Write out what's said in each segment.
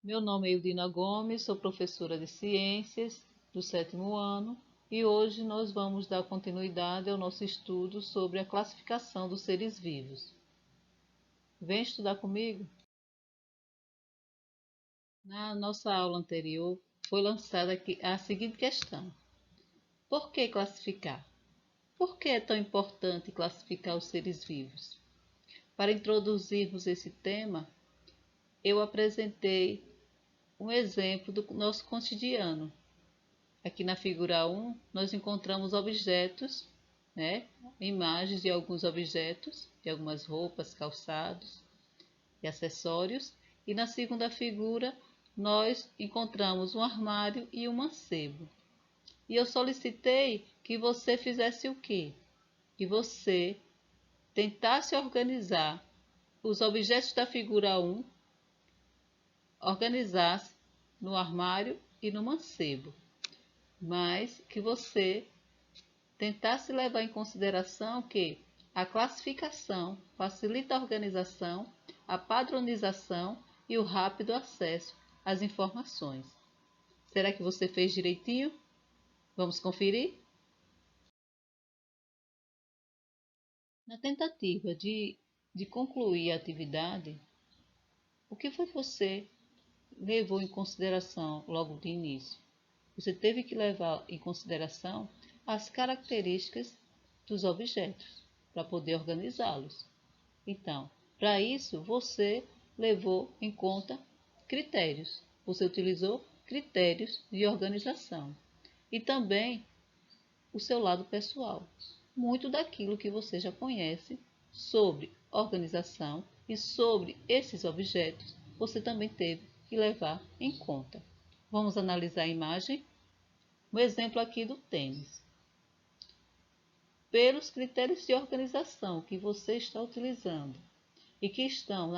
Meu nome é Ildina Gomes, sou professora de Ciências do 7º ano e hoje nós vamos dar continuidade ao nosso estudo sobre a classificação dos seres vivos. Vem estudar comigo? Na nossa aula anterior foi lançada aqui a seguinte questão: por que classificar? Por que é tão importante classificar os seres vivos? Para introduzirmos esse tema, eu apresentei um exemplo do nosso cotidiano. Aqui na figura 1, nós encontramos objetos, né? Imagens de alguns objetos, de algumas roupas, calçados e acessórios. E na segunda figura, nós encontramos um armário e um mancebo. E eu solicitei que você fizesse o quê? Que você tentasse organizar os objetos da figura 1, organizasse no armário e no mancebo, mas que você tentasse levar em consideração que a classificação facilita a organização, a padronização e o rápido acesso às informações. Será que você fez direitinho? Vamos conferir? Na tentativa de concluir a atividade, o que foi que você levou em consideração logo de início? Você teve que levar em consideração as características dos objetos para poder organizá-los. Então, para isso, você levou em conta critérios. Você utilizou critérios de organização e também o seu lado pessoal. Muito daquilo que você já conhece sobre organização e sobre esses objetos, você também teve que levar em conta. Vamos analisar a imagem? Um exemplo aqui do tênis. Pelos critérios de organização que você está utilizando e que estão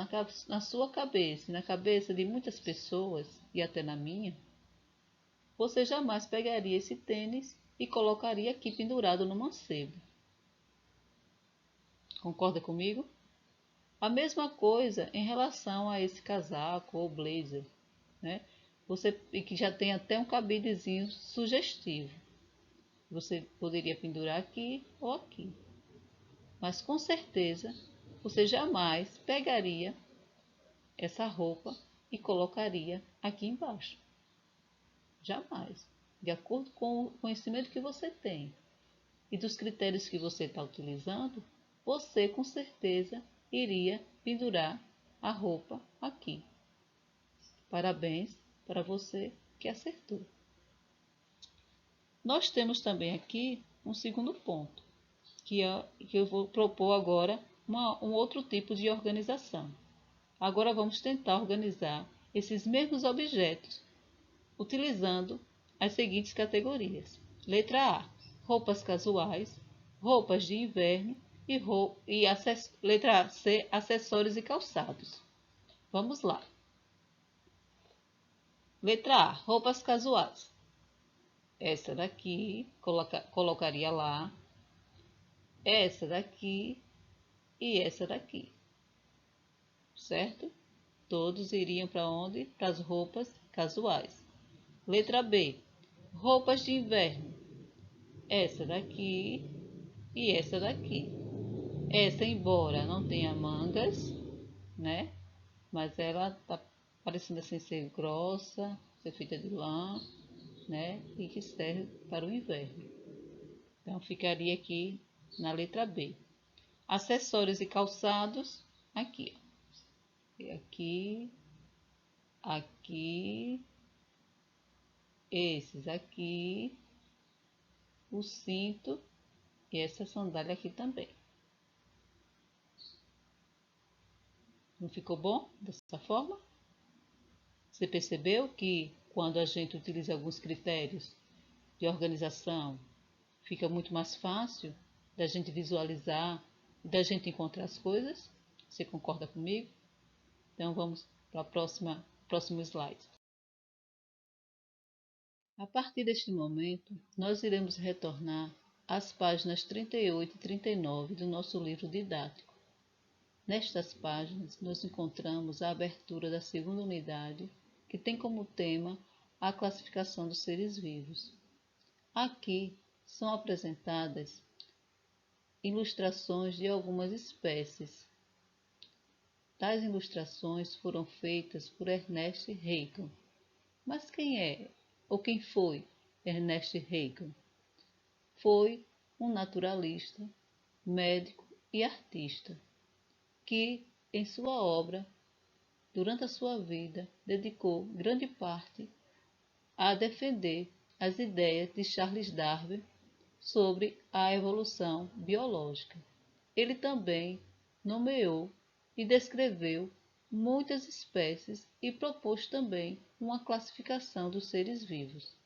na sua cabeça e na cabeça de muitas pessoas, e até na minha, você jamais pegaria esse tênis e colocaria aqui pendurado no mancebo. Concorda comigo? A mesma coisa em relação a esse casaco ou blazer, né? E que já tem até um cabidezinho sugestivo. Você poderia pendurar aqui ou aqui. Mas com certeza você jamais pegaria essa roupa e colocaria aqui embaixo. Jamais. De acordo com o conhecimento que você tem e dos critérios que você está utilizando, você com certeza iria pendurar a roupa aqui. Parabéns para você que acertou. Nós temos também aqui um segundo ponto, que eu vou propor agora um outro tipo de organização. Agora vamos tentar organizar esses mesmos objetos utilizando as seguintes categorias. Letra A, roupas casuais, roupas de inverno e letra C, acessórios e calçados. Vamos lá. Letra A, roupas casuais. Essa daqui colocaria lá, essa daqui e essa daqui, certo? Todos iriam para onde? Para as roupas casuais. Letra B, roupas de inverno. Essa daqui e essa daqui. Essa, embora não tenha mangas, né? Mas ela tá parecendo assim ser grossa, ser feita de lã, né? E que serve para o inverno. Então ficaria aqui na letra B. Acessórios e calçados, aqui, ó. Aqui, aqui, esses aqui, o cinto e essa sandália aqui também. Não ficou bom dessa forma? Você percebeu que quando a gente utiliza alguns critérios de organização, fica muito mais fácil da gente visualizar e da gente encontrar as coisas? Você concorda comigo? Então vamos para o próximo slide. A partir deste momento, nós iremos retornar às páginas 38 e 39 do nosso livro didático. Nestas páginas, nós encontramos a abertura da segunda unidade, que tem como tema a classificação dos seres vivos. Aqui são apresentadas ilustrações de algumas espécies. Tais ilustrações foram feitas por Ernest Haeckel. Mas quem é ou quem foi Ernest Haeckel? Foi um naturalista, médico e artista que, em sua obra, durante a sua vida, dedicou grande parte a defender as ideias de Charles Darwin sobre a evolução biológica. Ele também nomeou e descreveu muitas espécies e propôs também uma classificação dos seres vivos.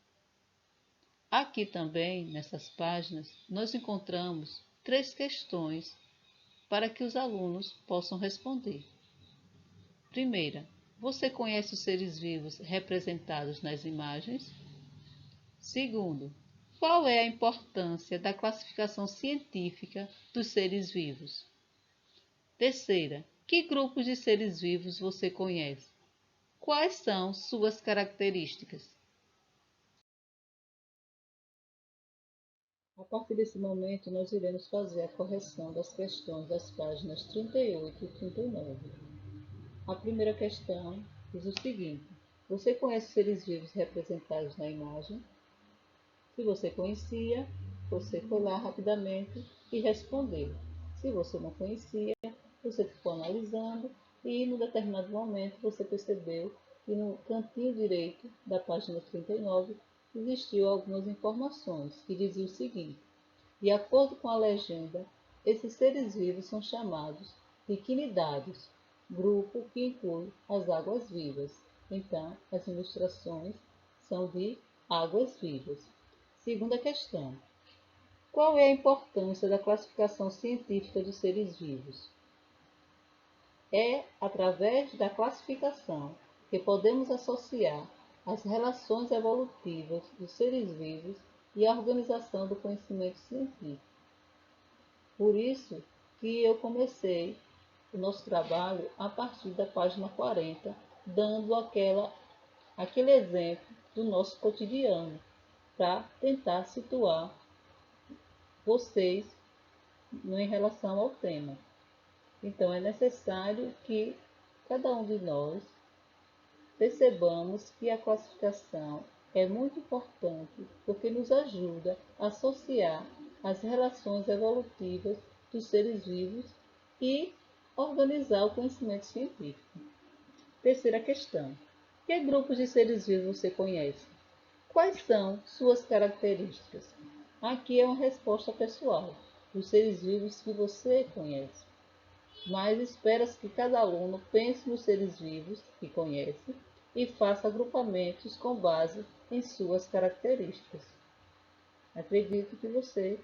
Aqui também, nessas páginas, nós encontramos 3 questões para que os alunos possam responder. Primeira, você conhece os seres vivos representados nas imagens? Segundo, qual é a importância da classificação científica dos seres vivos? Terceira, que grupos de seres vivos você conhece? Quais são suas características? A partir desse momento, nós iremos fazer a correção das questões das páginas 38 e 39. A primeira questão diz o seguinte: você conhece os seres vivos representados na imagem? Se você conhecia, você foi lá rapidamente e respondeu. Se você não conhecia, você ficou analisando e, em um determinado momento, você percebeu que no cantinho direito da página 39 existiu algumas informações que diziam o seguinte: de acordo com a legenda, esses seres vivos são chamados de quinidários, grupo que inclui as águas-vivas. Então, as ilustrações são de águas-vivas. Segunda questão: qual é a importância da classificação científica dos seres vivos? É através da classificação que podemos associar as relações evolutivas dos seres vivos e a organização do conhecimento científico. Por isso que eu comecei o nosso trabalho a partir da página 40, dando aquele exemplo do nosso cotidiano, para tentar situar vocês em relação ao tema. Então, é necessário que cada um de nós percebamos que a classificação é muito importante porque nos ajuda a associar as relações evolutivas dos seres vivos e organizar o conhecimento científico. Terceira questão: que grupos de seres vivos você conhece? Quais são suas características? Aqui é uma resposta pessoal dos seres vivos que você conhece, mas espera-se que cada aluno pense nos seres vivos que conhece e faça agrupamentos com base em suas características. Acredito que você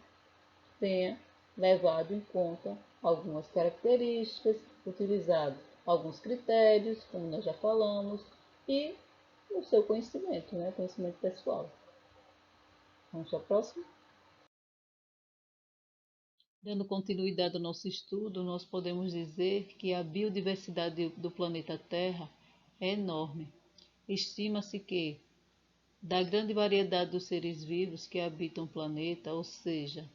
tenha levado em conta algumas características, utilizado alguns critérios, como nós já falamos, e o seu conhecimento, conhecimento pessoal. Vamos para a próxima? Dando continuidade ao nosso estudo, nós podemos dizer que a biodiversidade do planeta Terra é enorme. Estima-se que, da grande variedade dos seres vivos que habitam o planeta, ou seja,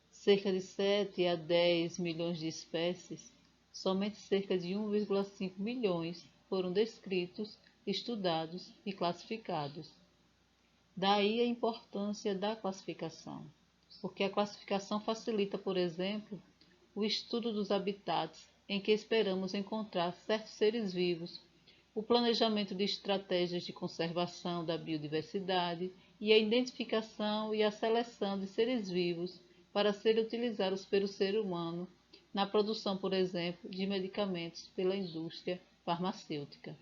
cerca de 7 a 10 milhões de espécies, somente cerca de 1,5 milhões foram descritos, estudados e classificados. Daí a importância da classificação, porque a classificação facilita, por exemplo, o estudo dos habitats em que esperamos encontrar certos seres vivos, o planejamento de estratégias de conservação da biodiversidade e a identificação e a seleção de seres vivos para serem utilizados pelo ser humano na produção, por exemplo, de medicamentos pela indústria farmacêutica.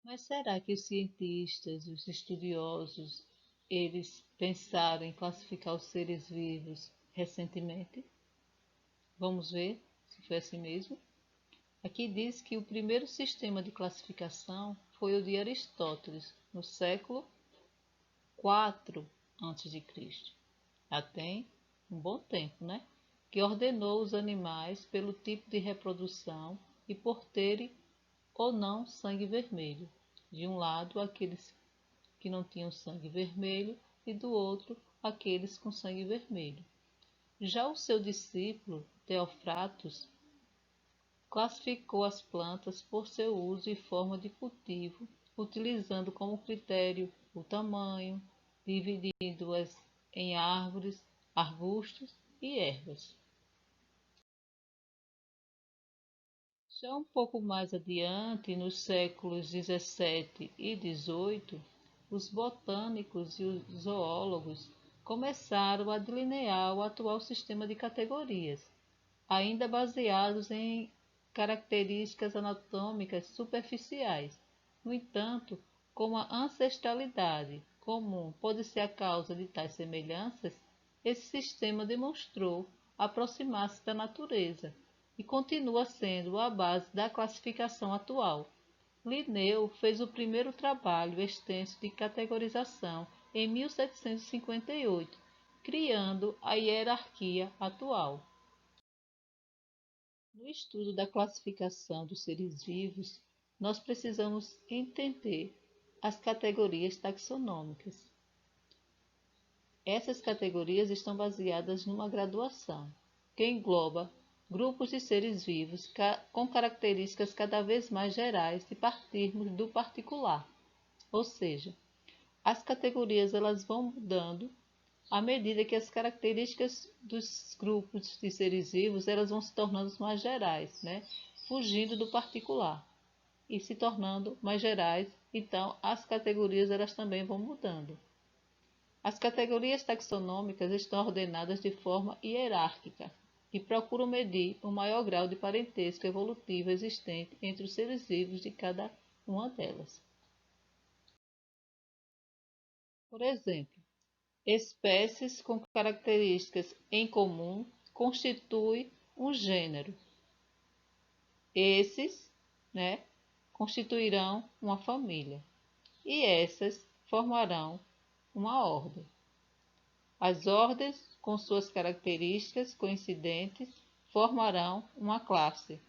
Mas será que os cientistas, os estudiosos, eles pensaram em classificar os seres vivos recentemente? Vamos ver se foi assim mesmo. Aqui diz que o primeiro sistema de classificação foi o de Aristóteles, no século IV a.C. Já tem um bom tempo, né? Que ordenou os animais pelo tipo de reprodução e por terem ou não sangue vermelho. De um lado, aqueles que não tinham sangue vermelho e do outro, aqueles com sangue vermelho. Já o seu discípulo, Teofratos, classificou as plantas por seu uso e forma de cultivo, utilizando como critério o tamanho, dividindo-as em árvores, arbustos e ervas. Já um pouco mais adiante, nos séculos XVII e XVIII, os botânicos e os zoólogos começaram a delinear o atual sistema de categorias, ainda baseados em características anatômicas superficiais. No entanto, como a ancestralidade comum pode ser a causa de tais semelhanças, esse sistema demonstrou aproximar-se da natureza e continua sendo a base da classificação atual. Linneu fez o primeiro trabalho extenso de categorização em 1758, criando a hierarquia atual. No estudo da classificação dos seres vivos, nós precisamos entender as categorias taxonômicas. Essas categorias estão baseadas numa graduação, que engloba grupos de seres vivos com características cada vez mais gerais se partirmos do particular. Ou seja, as categorias elas vão mudando à medida que as características dos grupos de seres vivos elas vão se tornando mais gerais, né? Fugindo do particular e se tornando mais gerais, então as categorias elas também vão mudando. As categorias taxonômicas estão ordenadas de forma hierárquica e procuram medir o maior grau de parentesco evolutivo existente entre os seres vivos de cada uma delas. Por exemplo, espécies com características em comum constituem um gênero. Esses, né, constituirão uma família e essas formarão uma ordem. As ordens, com suas características coincidentes, formarão uma classe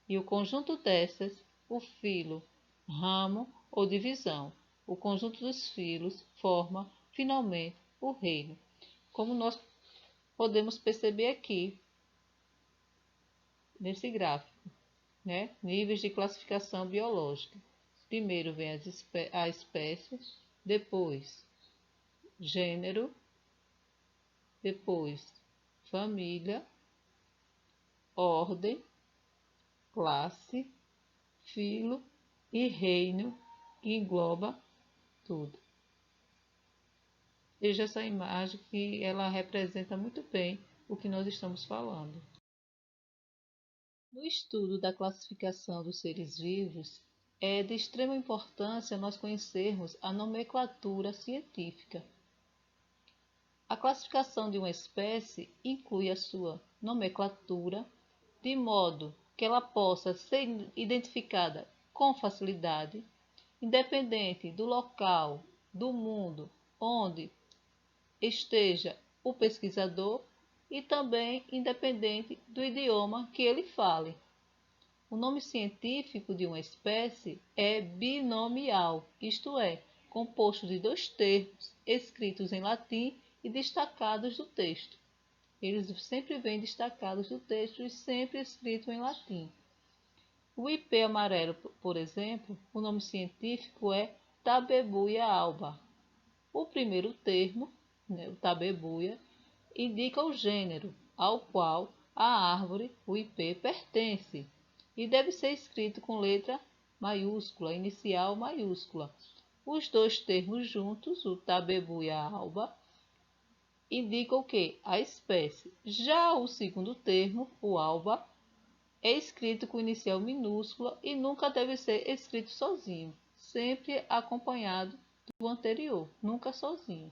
e o conjunto dessas, o filo, ramo ou divisão. O conjunto dos filos forma, finalmente, o reino. Como nós podemos perceber aqui, nesse gráfico, né? Níveis de classificação biológica. Primeiro vem a espécie, depois gênero, depois família, ordem, classe, filo e reino, que engloba tudo. Veja essa imagem que ela representa muito bem o que nós estamos falando. No estudo da classificação dos seres vivos, é de extrema importância nós conhecermos a nomenclatura científica. A classificação de uma espécie inclui a sua nomenclatura, de modo que ela possa ser identificada com facilidade, independente do local do mundo onde esteja o pesquisador e também independente do idioma que ele fale. O nome científico de uma espécie é binomial, isto é, composto de dois termos escritos em latim e destacados do texto. Eles sempre vêm destacados do texto e sempre escrito em latim. O ipê amarelo, por exemplo, o nome científico é Tabebuia alba. O primeiro termo, né, o tabebuia, indica o gênero ao qual a árvore, o ipê, pertence e deve ser escrito com letra maiúscula, inicial maiúscula. Os dois termos juntos, o tabebuia alba, indicam o que? A espécie. Já o segundo termo, o alba, é escrito com inicial minúscula e nunca deve ser escrito sozinho, sempre acompanhado do anterior, nunca sozinho.